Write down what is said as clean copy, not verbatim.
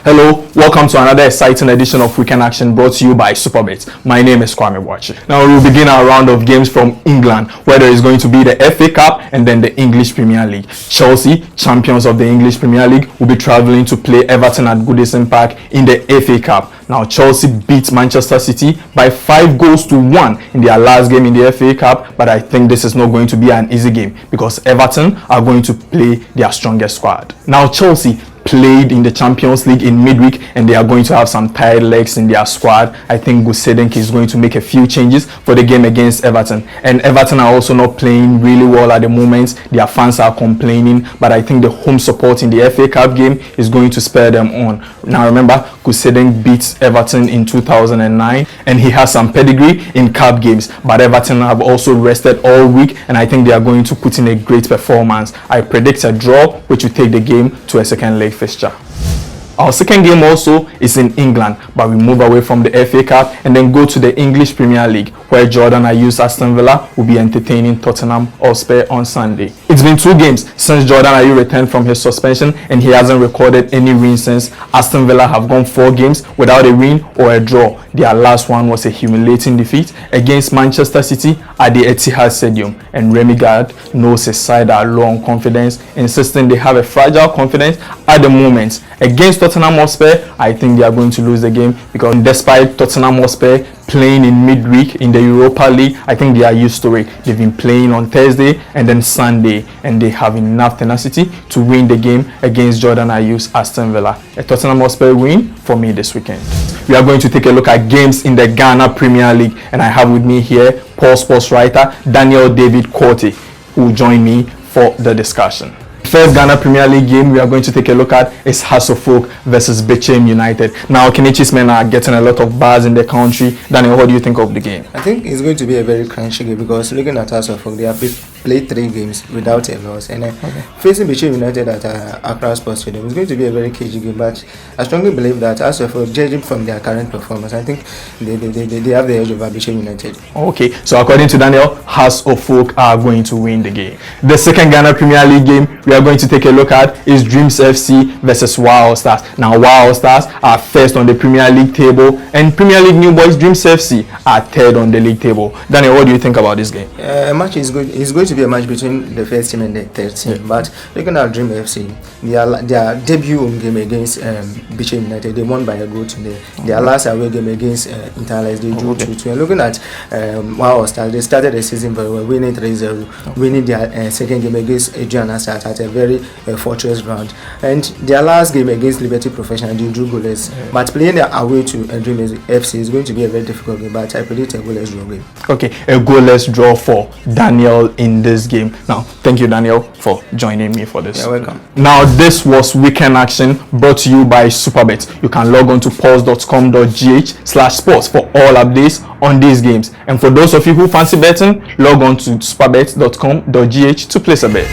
Hello, welcome to another exciting edition of Weekend Action brought to you by Superbet. My name is Kwame Wachi. Now we'll begin our round of games from England, where there is going to be the FA Cup and then the English Premier League. Chelsea, champions of the English Premier League, will be travelling to play Everton at Goodison Park in the FA Cup. Now Chelsea beat Manchester City by 5-1 in their last game in the FA Cup, but I think this is not going to be an easy game because Everton are going to play their strongest squad. Now Chelsea played in the Champions League in midweek and they are going to have some tired legs in their squad. I think Gusedenk is going to make a few changes for the game against Everton, and Everton are also not playing really well at the moment. Their fans are complaining, but I think the home support in the FA Cup game is going to spur them on. Now remember, Gusedenk beat Everton in 2009 and he has some pedigree in cup games, but Everton have also rested all week and I think they are going to put in a great performance. I predict a draw, which will take the game to a second leg fixture. Our second game also is in England, but we move away from the FA Cup and then go to the English Premier League, where Jordan Ayew's Aston Villa will be entertaining Tottenham Hotspur on Sunday. It's been 2 games since Jordan Ayew returned from his suspension and he hasn't recorded any wins since. Aston Villa have gone 4 games without a win or a draw. Their last one was a humiliating defeat against Manchester City at the Etihad Stadium, and Remy Gard knows his side are low on confidence, insisting they have a fragile confidence at the moment. Against Tottenham Hotspur, I think they are going to lose the game because despite Tottenham Hotspur playing in midweek in the Europa League, I think they are used to it. They've been playing on Thursday and then Sunday, and they have enough tenacity to win the game against Jordan Ayew's Aston Villa. A Tottenham Hotspur win for me this weekend. We are going to take a look at games in the Ghana Premier League, and I have with me here Paul sports writer Daniel David Korte, who will join me for the discussion. First Ghana Premier League game we are going to take a look at is Hasselhoff versus Bechem United. Now Kenichi's men are getting a lot of buzz in the country. Daniel, what do you think of the game? I think it's going to be a very crunchy game because looking at Hasselhoff, they have played 3 games without a loss, and facing Bechem United at Accra Sports Stadium is going to be a very cagey game. But I strongly believe that Hasselhoff, judging from their current performance, I think they have the edge over Bechem United. Okay, so according to Daniel, Hasselhoff are going to win the game. The second Ghana Premier League game we are going to take a look at is Dreams FC versus Wild Stars. Now Wild Stars are first on the Premier League table and Premier League new boys Dreams FC are third on the league table. Daniel, what do you think about this game? Match is good. It's going to be a match between the first team and the third team. Yeah. But looking at Dream FC, their debut game against Bechem United, they won by a goal today. Their last away game against Interlagos, they drew 2-2. And looking at Wild Stars, they started the season very well, winning 3-0, winning their second game against Adriana Stars at a very fortress ground. And their last game against Liberty Professional, they drew goalless. But playing their away to Dream FC is going to be a very difficult game. But I predict a goalless draw game. Okay, a goalless draw for Daniel in this game. Now, thank you, Daniel, for joining me for this. You're welcome. Now, this was Weekend Action brought to you by Superbet. You can log on to pulse.com.gh/sports for all updates on these games. And for those of you who fancy betting, log on to superbet.com.gh to place a bet.